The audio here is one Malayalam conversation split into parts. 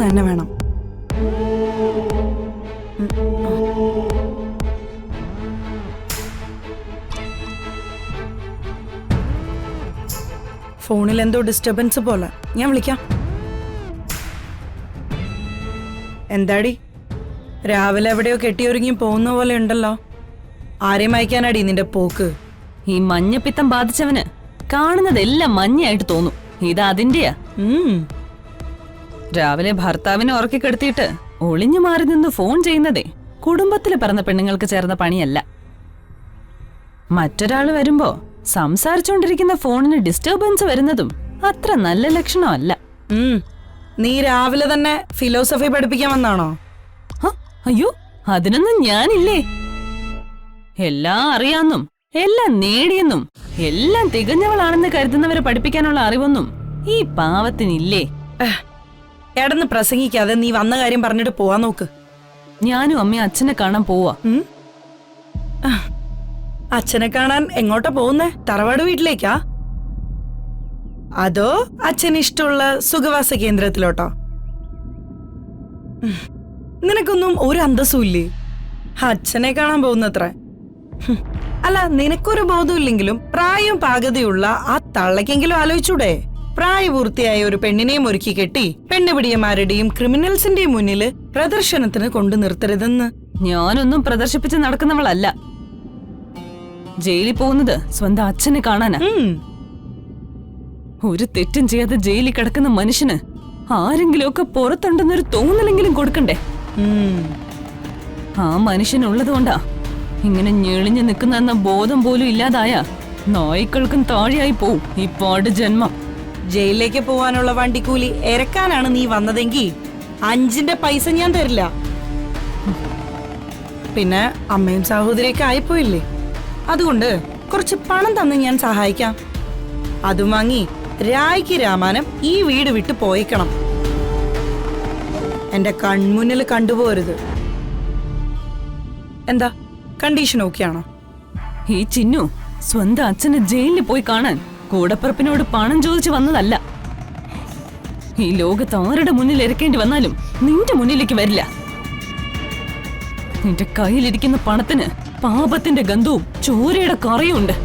തന്നെ വേണം. ഫോണിൽ എന്തോ ഡിസ്റ്റർബൻസ് പോലെ. ഞാൻ വിളിക്കാം. എന്താടി, രാവിലെ എവിടെയോ കെട്ടിയൊരുങ്ങി പോകുന്ന പോലെ ഉണ്ടല്ലോ. ആരെയും അയക്കാനാടി നിന്റെ പോക്ക്? ഈ മഞ്ഞപ്പിത്തം ബാധിച്ചവന് കാണുന്നതെല്ലാം മഞ്ഞയായിട്ട് തോന്നും. ഇത് അതിന്റെയാ. രാവിലെ ഭർത്താവിനെ ഉറക്കിക്കെടുത്തിയിട്ട് ഒളിഞ്ഞു മാറി നിന്ന് ഫോൺ ചെയ്യുന്നതേ കുടുംബത്തില് പറഞ്ഞ പെണ്ണുങ്ങൾക്ക് ചേർന്ന പണിയല്ല. മറ്റൊരാള് വരുമ്പോ സംസാരിച്ചോണ്ടിരിക്കുന്ന ഫോണിന് ഡിസ്റ്റർബൻസ് വരുന്നതും അത്ര നല്ല ലക്ഷണമല്ല. നീ രാവിലെ തന്നെ ഫിലോസഫി പഠിപ്പിക്കാൻ വന്നാണോ? അയ്യോ, അതിനൊന്നും ഞാനില്ലേ. എല്ലാം അറിയാന്നും എല്ലാം നേടിയെന്നും എല്ലാം തികഞ്ഞവളാണെന്ന് കരുതുന്നവരെ പഠിപ്പിക്കാനുള്ള അറിവൊന്നും ഈ പാവത്തിനില്ലേ? എടന്ന് പ്രസംഗിക്കാതെ നീ വന്ന കാര്യം പറഞ്ഞിട്ട് പോവാൻ നോക്ക്. ഞാനും അമ്മയും അച്ഛനെ കാണാൻ പോവാ. അച്ഛനെ കാണാൻ എങ്ങോട്ടാ പോകുന്നേ? തറവാട് വീട്ടിലേക്കാ? അതോ അച്ഛന് ഇഷ്ടമുള്ള സുഖവാസ കേന്ദ്രത്തിലോട്ടോ? നിനക്കൊന്നും ഒരു അന്തസ്സും ഇല്ലേ? അച്ഛനെ കാണാൻ പോകുന്നത്ര. അല്ല, നിനക്കൊരു ബോധമില്ലെങ്കിലും പ്രായം പാകതയുള്ള ആ തള്ളക്കെങ്കിലും ആലോചിച്ചൂടെ? പ്രായപൂർത്തിയായ ഒരു പെണ്ണിനെയും ഒരുക്കി കെട്ടി പെണ്ണുപിടിയന്മാരുടെയും ക്രിമിനൽസിന്റെയും മുന്നില് പ്രദർശനത്തിന് കൊണ്ടു നിർത്തരുതെന്ന്. ഞാനൊന്നും പ്രദർശിപ്പിച്ച് നടക്കുന്നവളല്ല. ജയിലിൽ പോകുന്നത് സ്വന്തം അച്ഛനെ കാണാനാ. ഒരു തെറ്റും ചെയ്യാതെ ജയിലിൽ കിടക്കുന്ന മനുഷ്യന് ആരെങ്കിലും ഒക്കെ പുറത്തുണ്ടെന്നൊരു തോന്നലെങ്കിലും കൊടുക്കണ്ടേ? ആ മനുഷ്യനുള്ളതുകൊണ്ടാ ഇങ്ങനെ ഞെളിഞ്ഞു നിൽക്കുന്ന ബോധം പോലും ഇല്ലാതായ നായ്ക്കൾക്കും താഴെയായി പോവും ഈ പാട് ജന്മം. ജയിലിലേക്ക് പോവാനുള്ള വണ്ടിക്കൂലി ഇറക്കാനാണ് നീ വന്നതെങ്കിൽ 5 പൈസ ഞാൻ തരില്ല. പിന്നെ അമ്മയും സഹോദരിയൊക്കെ ആയിപ്പോയില്ലേ, അതുകൊണ്ട് കുറച്ച് പണം തന്ന് ഞാൻ സഹായിക്കാം. അതും വാങ്ങി രായ്ക്ക് രാമാനം ഈ വീട് വിട്ട് പോയിക്കണം. എന്റെ കൺമുന്നിൽ കണ്ടുപോരുത്. എന്താ കണ്ടീഷൻ ഓക്കെയാണോ? ഈ ചിന്നു സ്വന്തം അച്ഛനെ ജയിലിൽ പോയി കാണാൻ കൂടപ്പറപ്പിനോട് പണം ചോദിച്ചു വന്നതല്ല. ഈ ലോകത്ത് ആരുടെ മുന്നിൽ ഇറക്കേണ്ടി വന്നാലും നിന്റെ മുന്നിലേക്ക് വരില്ല. നിന്റെ കയ്യിലിരിക്കുന്ന പണത്തിന് പാപത്തിന്റെ ഗന്ധവും ചോരയുടെ കറയുണ്ട്.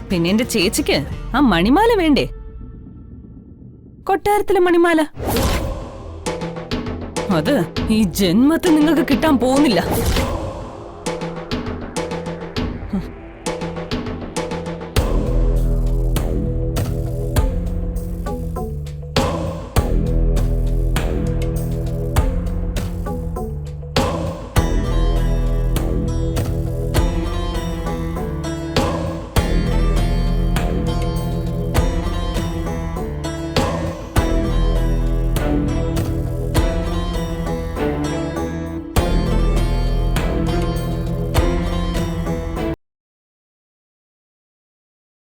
പിന്നെ എന്റെ ചേച്ചിക്ക് ആ മണിമാല വേണ്ടേ? കൊട്ടാരത്തിലെ മണിമാല. അത് ഈ ജന്മത്തിൽ നിങ്ങൾക്ക് കിട്ടാൻ പോകുന്നില്ല.